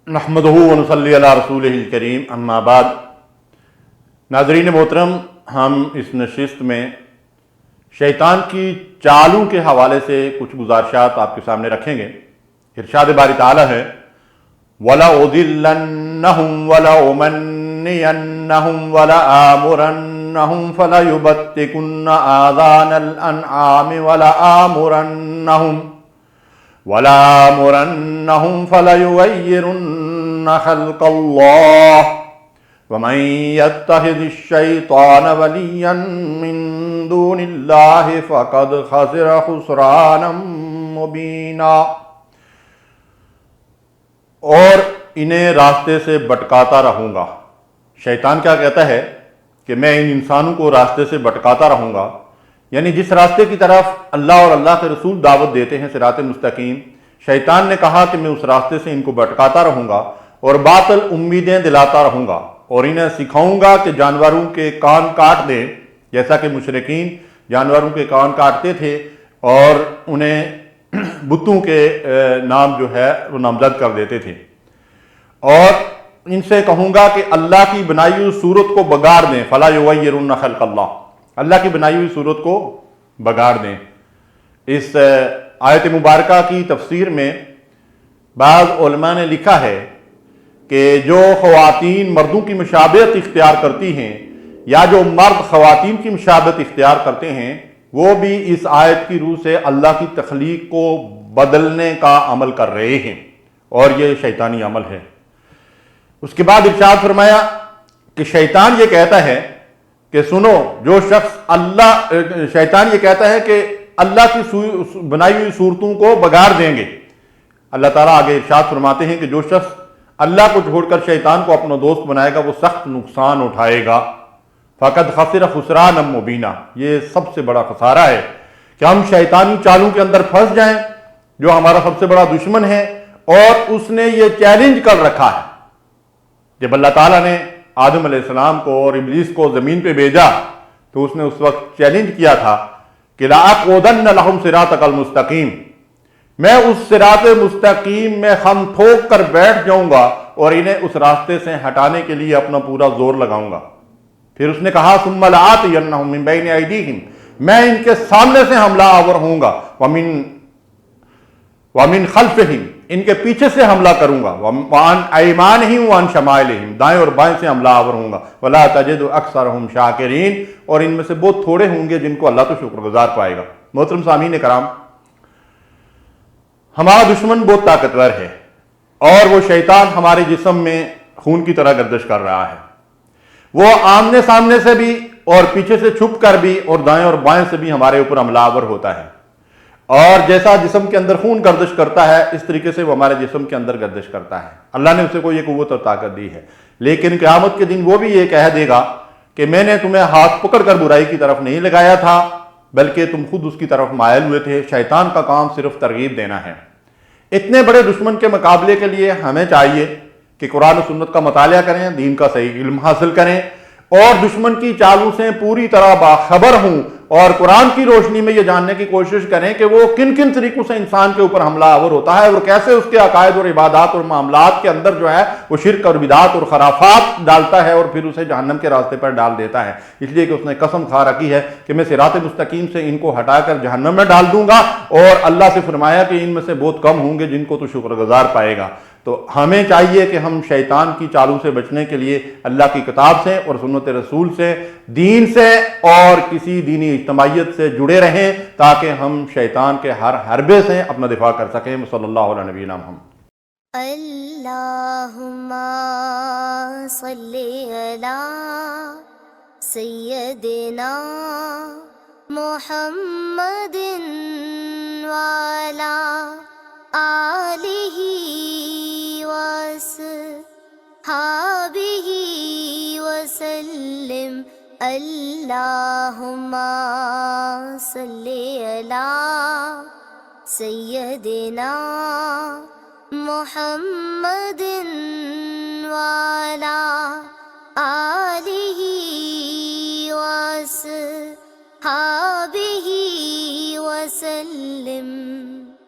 नहमदुहु व नुसल्ली अला रसूलिहिल करीम, अम्मा बाद। नाज़रीन मोहतरम, हम इस नशिस्त में शैतान की चालों के हवाले से कुछ गुज़ारिशात आपके सामने रखेंगे। इरशाद बारी ताला है, वला उज़िल्लन्नहुम वला उमन्नियन्नहुम वला आमुरन्नहुम फला युबत्तिकुन्ना आज़ानल अनआमि वला आमुरन्नहुम फला युगय्यिरुन्ना खल्क़ल्लाह वमन यत्तखिज़िश्शैतान वलिय्यन मिन दूनिल्लाहि फ़क़द खसिरा खुसरानम मुबीना। और इन्हें रास्ते से भटकाता रहूँगा। शैतान क्या कहता है कि मैं इन इंसानों को रास्ते से भटकाता रहूँगा, यानी जिस रास्ते की तरफ अल्लाह और अल्लाह के रसूल दावत देते हैं, सिरात मुस्तकीम, शैतान ने कहा कि मैं उस रास्ते से इनको भटकाता रहूँगा और बातिल उम्मीदें दिलाता रहूँगा और इन्हें सिखाऊँगा कि जानवरों के कान काट दें, जैसा कि मुशरिकीन जानवरों के कान काटते थे और उन्हें बुतों के नाम जो है वो नामजद कर देते थे। और इनसे कहूँगा कि अल्लाह की बनाई हुई सूरत को बगाड़ दें, फला युगय्यिरुन्ना खल्क़ल्लाह, अल्लाह की बनाई हुई सूरत को बगाड़ दें। इस आयत मुबारका की तफसीर में बाज़ उलमा ने लिखा है कि जो ख़वातीन मर्दों की मुशाबहत इख्तियार करती हैं या जो मर्द ख़वातीन की मुशाबहत इख्तियार करते हैं, वो भी इस आयत की रूह से अल्लाह की तख्लीक को बदलने का अमल कर रहे हैं और ये शैतानी अमल है। उसके बाद इरशाद फरमाया कि शैतान ये कहता है कि सुनो, जो शख्स शैतान ये कहता है कि अल्लाह की बनाई हुई सूरतों को बगाड़ देंगे। अल्लाह ताला आगे इरशाद फरमाते हैं कि जो शख्स अल्लाह को छोड़कर शैतान को अपना दोस्त बनाएगा वो सख्त नुकसान उठाएगा। फ़क़द खसिरा खुसरानम मुबीना, ये सबसे बड़ा खसारा है कि हम शैतानी चालों के अंदर फंस जाएं, जो हमारा सबसे बड़ा दुश्मन है। और उसने ये चैलेंज कर रखा है, जब अल्लाह ताला ने आदम अलैहिस्सलाम को और इब्लीस को ज़मीन पे भेजा तो उसने उस वक्त चैलेंज किया था कि लाअक़उदन्न लहुम सिरातकल मुस्तकीम, मैं उस सिरात मुस्तकीम में हम ठोक कर बैठ जाऊंगा और इन्हें उस रास्ते से हटाने के लिए अपना पूरा जोर लगाऊंगा। फिर उसने कहा सुम्मा लआतियन्नहुम मिन बैनि अयदीहिम, मैं इनके सामने से हमला आवर होऊंगा, वमिन खल्फिहिम, इनके पीछे से हमला करूंगा, वान अयमानिहिम वान शमाइलिहिम, दाएं और बाएं से हमला आवर होऊंगा, वला तजिदु अक्सरहुम शाकिरीन, और इनमें से बहुत थोड़े होंगे जिनको अल्लाह तो शुक्रगुजार पाएगा। मोहतरम सामीन कराम, हमारा दुश्मन बहुत ताकतवर है और वो शैतान हमारे जिस्म में खून की तरह गर्दिश कर रहा है। वो आमने सामने से भी और पीछे से छुप कर भी और दाएं और बाएं से भी हमारे ऊपर हमलावर होता है। और जैसा जिस्म के अंदर खून गर्दिश करता है, इस तरीके से वो हमारे जिस्म के अंदर गर्दिश करता है। अल्लाह ने उसे को ये कुव्वत और ताकत दी है, लेकिन क़यामत के दिन वो भी ये कह देगा कि मैंने तुम्हें हाथ पकड़कर बुराई की तरफ नहीं लगाया था, बल्कि तुम खुद उसकी तरफ मायल हुए थे। शैतान का काम सिर्फ तरगीब देना है। इतने बड़े दुश्मन के मुकाबले के लिए हमें चाहिए कि कुरान और सुन्नत का मुतालिया करें, दीन का सही इल्म हासिल करें और दुश्मन की चालों से पूरी तरह बाखबर हूं और कुरान की रोशनी में यह जानने की कोशिश करें कि वो किन किन तरीकों से इंसान के ऊपर हमला आवर होता है और कैसे उसके अकायद और इबादत और मामलात के अंदर जो है वो शिर्क और बिदात और खराफात डालता है और फिर उसे जहन्नम के रास्ते पर डाल देता है। इसलिए कि उसने कसम खा रखी है कि मैं सिरात मुस्तकीम से इनको हटाकर जहन्नम में डाल दूंगा, और अल्लाह से फरमाया कि इनमें से बहुत कम होंगे जिनको तो शुक्रगुजार पाएगा। तो हमें चाहिए कि हम शैतान की चालों से बचने के लिए अल्लाह की किताब से और सुन्नत रसूल से, दीन से और किसी दीनी इज्तिमाइयत से जुड़े रहें, ताकि हम शैतान के हर हरबे से अपना दिफा कर सकें। सल्लल्लाहु अलैहि नबीना मुहम्मद। अल्लाहुम्मा सल्ली अला सय्यदिना मुहम्मदिन वाला आलिही वसहाबिही वसल्लिम। अल्लाहुम्मा सल्ली अला सय्यदिना मुहम्मदिन वाला आलिही वसहाबिही वसल्लिम।